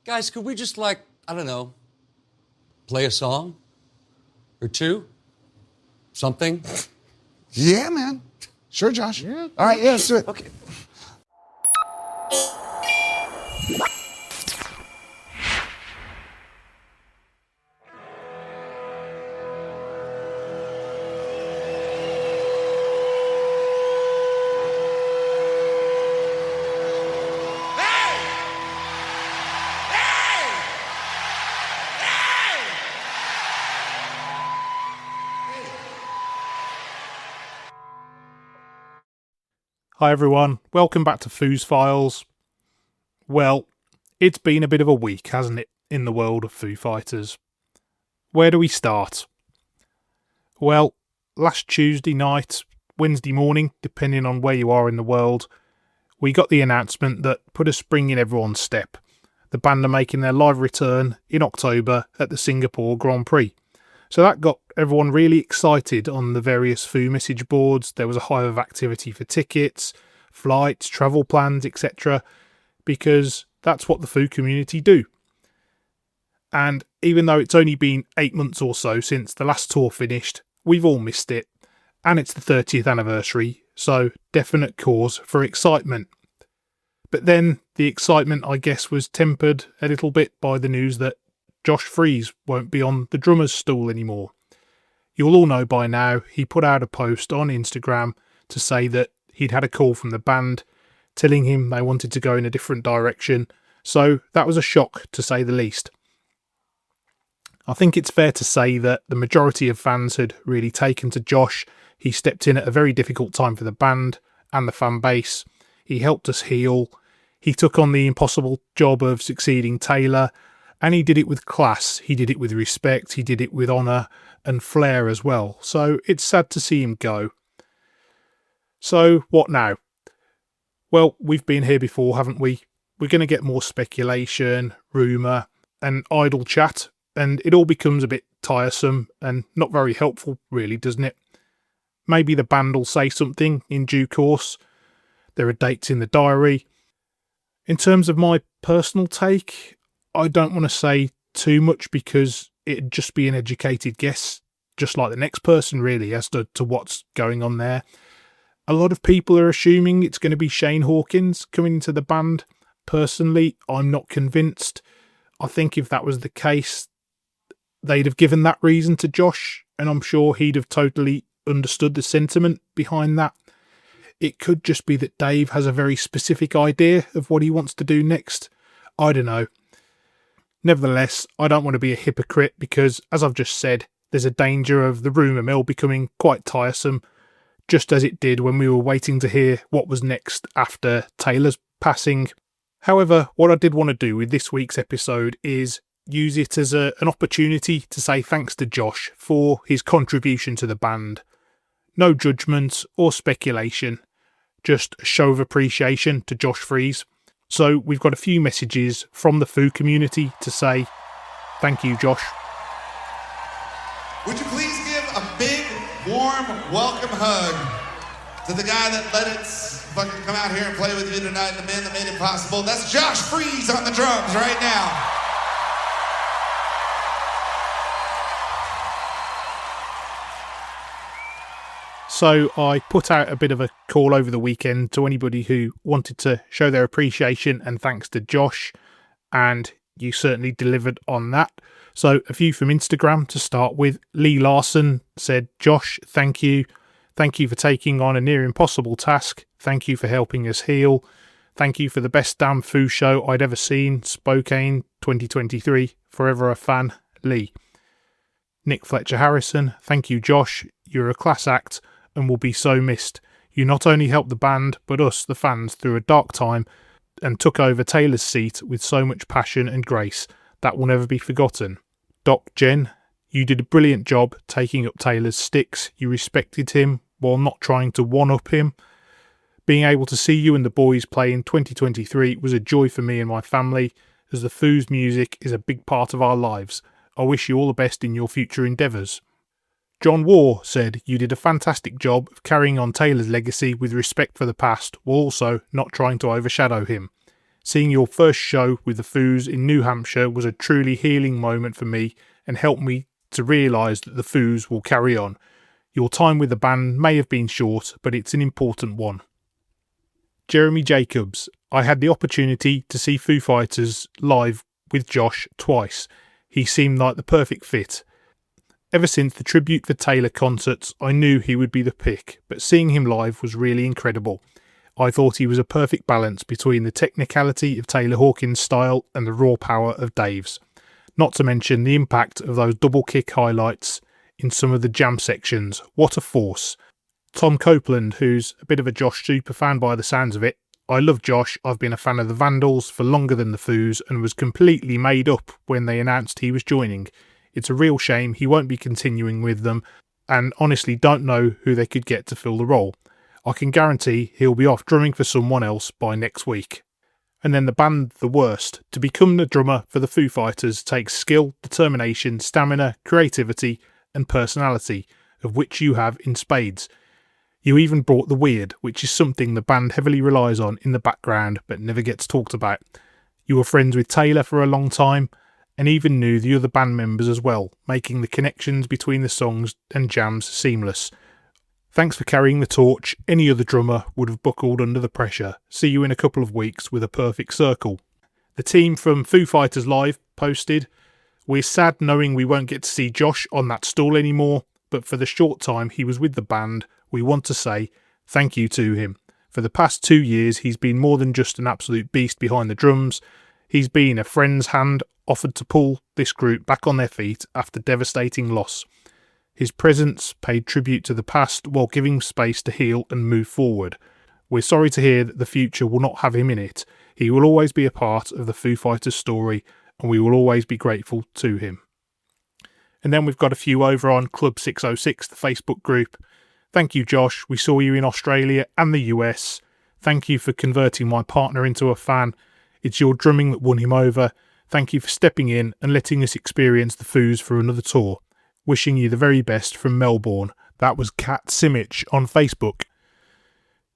Guys, could we just, like, I don't know, play a song? Or two? Something? Yeah, man. Sure, Josh. Yeah. All right, yeah, let's do it. Okay. Hi everyone, welcome back to Foos Files. Well, it's been a bit of a week, hasn't it, in the world of Foo Fighters? Where do we start? Well, last Tuesday night, Wednesday morning, depending on where you are in the world, we got the announcement that put a spring in everyone's step. The band are making their live return in October at the Singapore Grand Prix. So that got everyone really excited on the various Foo message boards. There was a hive of activity for tickets, flights, travel plans, etc. because that's what the Foo community do. And even though it's only been 8 months or so since the last tour finished, we've all missed it. And it's the 30th anniversary, so definite cause for excitement. But then the excitement, I guess, was tempered a little bit by the news that Josh Freese won't be on the drummer's stool anymore. You'll all know by now he put out a post on Instagram to say that he'd had a call from the band telling him they wanted to go in a different direction, so that was a shock to say the least. I think it's fair to say that the majority of fans had really taken to Josh. He stepped in at a very difficult time for the band and the fan base. He helped us heal. He took on the impossible job of succeeding Taylor. And he did it with class, he did it with respect, he did it with honour and flair as well. So it's sad to see him go. So what now? Well, we've been here before, haven't we? We're going to get more speculation, rumour and idle chat. And it all becomes a bit tiresome and not very helpful really, doesn't it? Maybe the band will say something in due course. There are dates in the diary. In terms of my personal take, I don't want to say too much because it'd just be an educated guess, just like the next person really, as to what's going on there. A lot of people are assuming it's going to be Shane Hawkins coming into the band. Personally, I'm not convinced. I think if that was the case, they'd have given that reason to Josh, and I'm sure he'd have totally understood the sentiment behind that. It could just be that Dave has a very specific idea of what he wants to do next. I don't know. Nevertheless, I don't want to be a hypocrite because, as I've just said, there's a danger of the rumour mill becoming quite tiresome, just as it did when we were waiting to hear what was next after Taylor's passing. However, what I did want to do with this week's episode is use it as an opportunity to say thanks to Josh for his contribution to the band. No judgment or speculation, just a show of appreciation to Josh Freese. So we've got a few messages from the Foo community to say thank you, Josh. Would you please give a big, warm welcome hug to the guy that let it fucking come out here and play with you tonight, the man that made it possible. That's Josh Freese on the drums right now. So I put out a bit of a call over the weekend to anybody who wanted to show their appreciation and thanks to Josh, and you certainly delivered on that. So a few from Instagram to start with. Lee Larson said, Josh, thank you. Thank you for taking on a near impossible task. Thank you for helping us heal. Thank you for the best damn Foo show I'd ever seen. Spokane 2023. Forever a fan. Lee. Nick Fletcher Harrison, thank you, Josh. You're a class act and will be so missed. You not only helped the band, but us, the fans, through a dark time and took over Taylor's seat with so much passion and grace that will never be forgotten. Doc Jen, you did a brilliant job taking up Taylor's sticks. You respected him while not trying to one-up him. Being able to see you and the boys play in 2023 was a joy for me and my family, as the Foos music is a big part of our lives. I wish you all the best in your future endeavours. John Waugh said you did a fantastic job of carrying on Taylor's legacy with respect for the past, while also not trying to overshadow him. Seeing your first show with the Foos in New Hampshire was a truly healing moment for me and helped me to realise that the Foos will carry on. Your time with the band may have been short, but it's an important one. Jeremy Jacobs. I had the opportunity to see Foo Fighters live with Josh twice. He seemed like the perfect fit. Ever since the Tribute for Taylor concerts, I knew he would be the pick, but seeing him live was really incredible. I thought he was a perfect balance between the technicality of Taylor Hawkins' style and the raw power of Dave's. Not to mention the impact of those double kick highlights in some of the jam sections. What a force. Tom Copeland, who's a bit of a Josh superfan by the sounds of it. I love Josh. I've been a fan of the Vandals for longer than the Foos and was completely made up when they announced he was joining. It's a real shame he won't be continuing with them, and honestly don't know who they could get to fill the role. I can guarantee he'll be off drumming for someone else by next week. And then the band The Worst. To become the drummer for the Foo Fighters takes skill, determination, stamina, creativity and personality, of which you have in spades. You even brought the weird, which is something the band heavily relies on in the background but never gets talked about. You were friends with Taylor for a long time and even knew the other band members as well, making the connections between the songs and jams seamless. Thanks for carrying the torch. Any other drummer would have buckled under the pressure. See you in a couple of weeks with a perfect circle. The team from Foo Fighters Live posted, "We're sad knowing we won't get to see Josh on that stool anymore, but for the short time he was with the band, we want to say thank you to him. For the past 2 years, he's been more than just an absolute beast behind the drums. He's been a friend's hand offered to pull this group back on their feet after devastating loss. His presence paid tribute to the past while giving space to heal and move forward. We're sorry to hear that the future will not have him in it. He will always be a part of the Foo Fighters story, and we will always be grateful to him." And then we've got a few over on Club 606, the Facebook group. "Thank you, Josh. We saw you in Australia and the US. Thank you for converting my partner into a fan. It's your drumming that won him over. Thank you for stepping in and letting us experience the Foos for another tour. Wishing you the very best from Melbourne." That was Kat Simic on Facebook.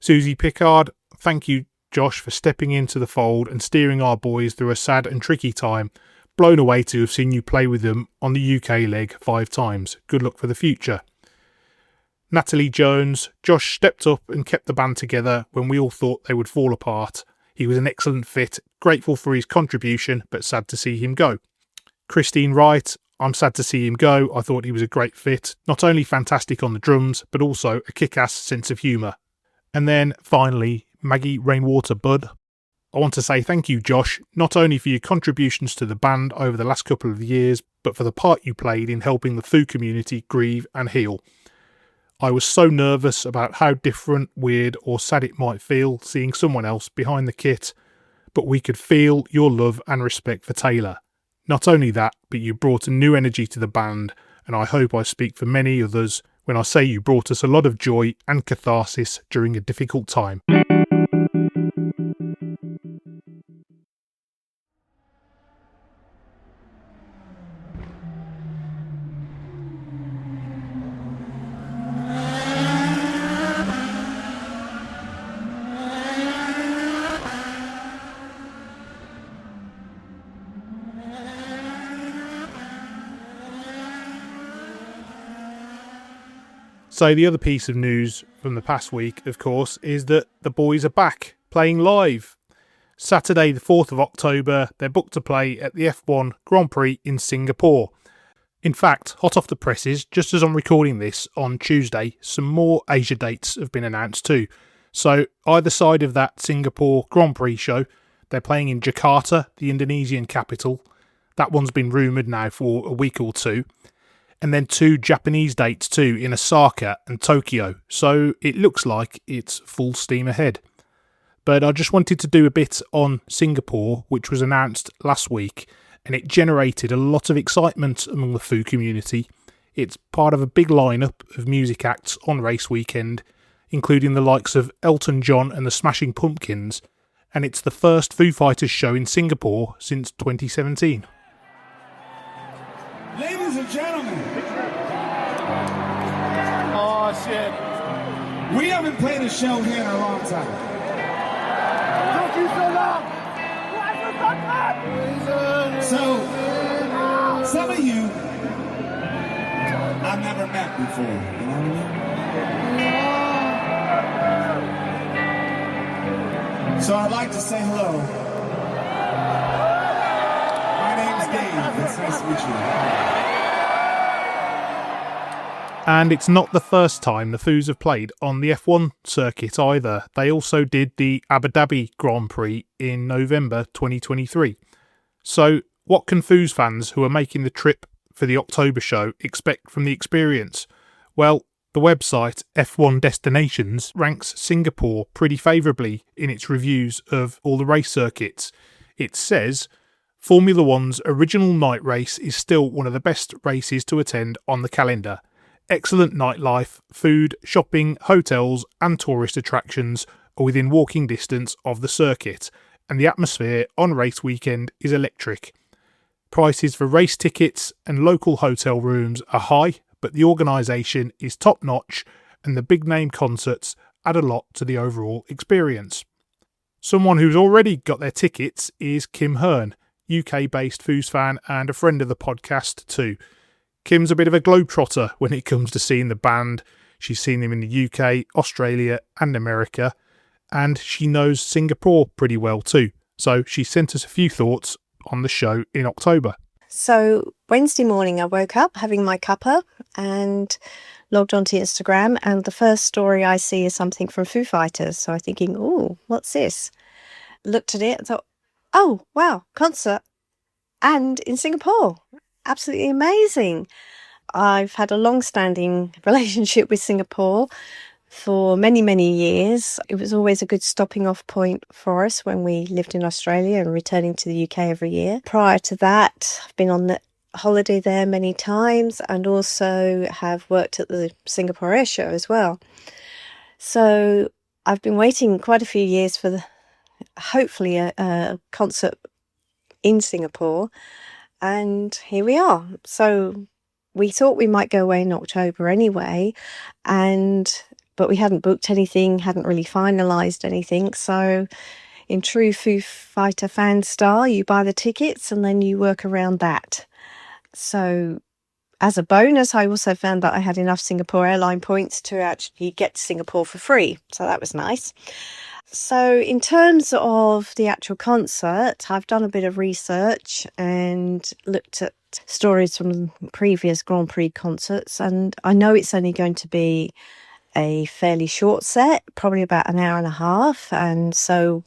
Susie Pickard. "Thank you, Josh, for stepping into the fold and steering our boys through a sad and tricky time. Blown away to have seen you play with them on the UK leg 5 times. Good luck for the future." Natalie Jones. "Josh stepped up and kept the band together when we all thought they would fall apart. He was an excellent fit, grateful for his contribution, but sad to see him go." Christine Wright. "I'm sad to see him go. I thought he was a great fit. Not only fantastic on the drums, but also a kick-ass sense of humour." And then finally, Maggie Rainwater Budd. "I want to say thank you, Josh, not only for your contributions to the band over the last couple of years, but for the part you played in helping the Foo community grieve and heal. I was so nervous about how different, weird or sad it might feel seeing someone else behind the kit, but we could feel your love and respect for Taylor. Not only that, but you brought a new energy to the band, and I hope I speak for many others when I say you brought us a lot of joy and catharsis during a difficult time." So the other piece of news from the past week, of course, is that the boys are back playing live. Saturday the 4th of October, they're booked to play at the F1 Grand Prix in Singapore. In fact, hot off the presses, just as I'm recording this on Tuesday, some more Asia dates have been announced too. So either side of that Singapore Grand Prix show, they're playing in Jakarta, the Indonesian capital. That one's been rumoured now for a week or two. And then 2 Japanese dates too in Osaka and Tokyo. So it looks like it's full steam ahead. But I just wanted to do a bit on Singapore, which was announced last week, and it generated a lot of excitement among the Foo community. It's part of a big lineup of music acts on race weekend, including the likes of Elton John and the Smashing Pumpkins, and it's the first Foo Fighters show in Singapore since 2017. Ladies and gentlemen. Oh, shit. We haven't played a show here in a long time. Took you so long. So, some of you I've never met before, you know what I mean? So I'd like to say hello. My name's Dave. It's nice to meet you. And it's not the first time the Foos have played on the F1 circuit either. They also did the Abu Dhabi Grand Prix in November 2023. So what can Foos fans who are making the trip for the October show expect from the experience? Well, the website F1 Destinations ranks Singapore pretty favourably in its reviews of all the race circuits. It says Formula One's original night race is still one of the best races to attend on the calendar. Excellent nightlife, food, shopping, hotels and tourist attractions are within walking distance of the circuit, and the atmosphere on race weekend is electric. Prices for race tickets and local hotel rooms are high, but the organisation is top notch and the big name concerts add a lot to the overall experience. Someone who's already got their tickets is Kim Hearn, UK based Foos fan and a friend of the podcast too. Kim's a bit of a globetrotter when it comes to seeing the band. She's seen them in the UK, Australia and America, and she knows Singapore pretty well too. So she sent us a few thoughts on the show in October. So Wednesday morning I woke up having my cuppa and logged onto Instagram, and the first story I see is something from Foo Fighters. So I'm thinking, oh, what's this? Looked at it and thought, oh, wow, concert and in Singapore. Absolutely amazing. I've had a long-standing relationship with Singapore for many, many years. It was always a good stopping off point for us when we lived in Australia and returning to the UK every year. Prior to that, I've been on the holiday there many times and also have worked at the Singapore Air Show as well. So I've been waiting quite a few years for hopefully a concert in Singapore. And here we are. So we thought we might go away in October anyway, but we hadn't booked anything, hadn't really finalised anything. So in true Foo Fighter fan style, you buy the tickets and then you work around that. So as a bonus, I also found that I had enough Singapore airline points to actually get to Singapore for free. So that was nice. So in terms of the actual concert, I've done a bit of research and looked at stories from previous Grand Prix concerts, and I know it's only going to be a fairly short set, probably about an hour and a half, and so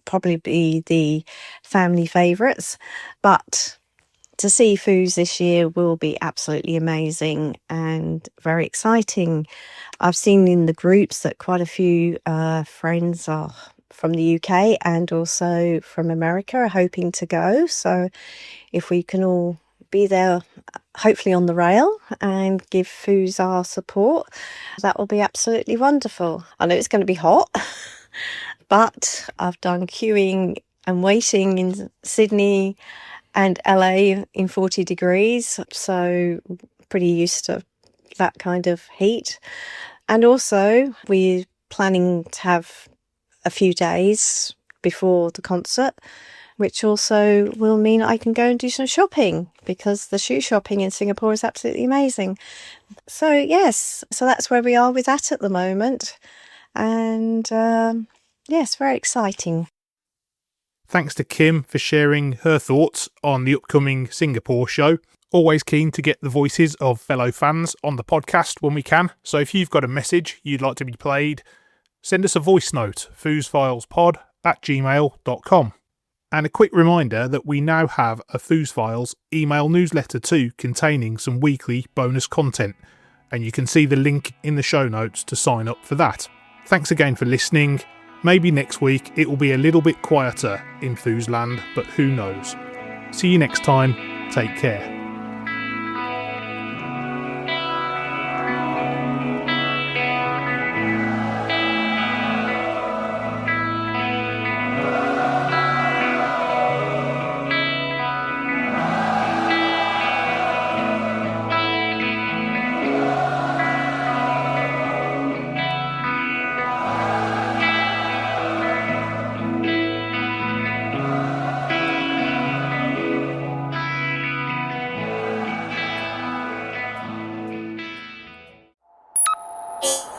probably be the family favourites. But to see Foos this year will be absolutely amazing and very exciting. I've seen in the groups that quite a few friends are from the UK and also from America are hoping to go. So if we can all be there, hopefully on the rail, and give Foos our support, that will be absolutely wonderful. I know it's going to be hot, but I've done queuing and waiting in Sydney and LA in 40 degrees, so pretty used to that kind of heat. And also we're planning to have a few days before the concert, which also will mean I can go and do some shopping, because the shoe shopping in Singapore is absolutely amazing. So yes, so that's where we are with that at the moment. And yes, very exciting. Thanks to Kim for sharing her thoughts on the upcoming Singapore show. Always keen to get the voices of fellow fans on the podcast when we can. So if you've got a message you'd like to be played, send us a voice note, foosfilespod@gmail.com. And a quick reminder that we now have a Foos Files email newsletter too, containing some weekly bonus content. And you can see the link in the show notes to sign up for that. Thanks again for listening. Maybe next week it will be a little bit quieter in Foosland, but who knows. See you next time. Take care. Thank you.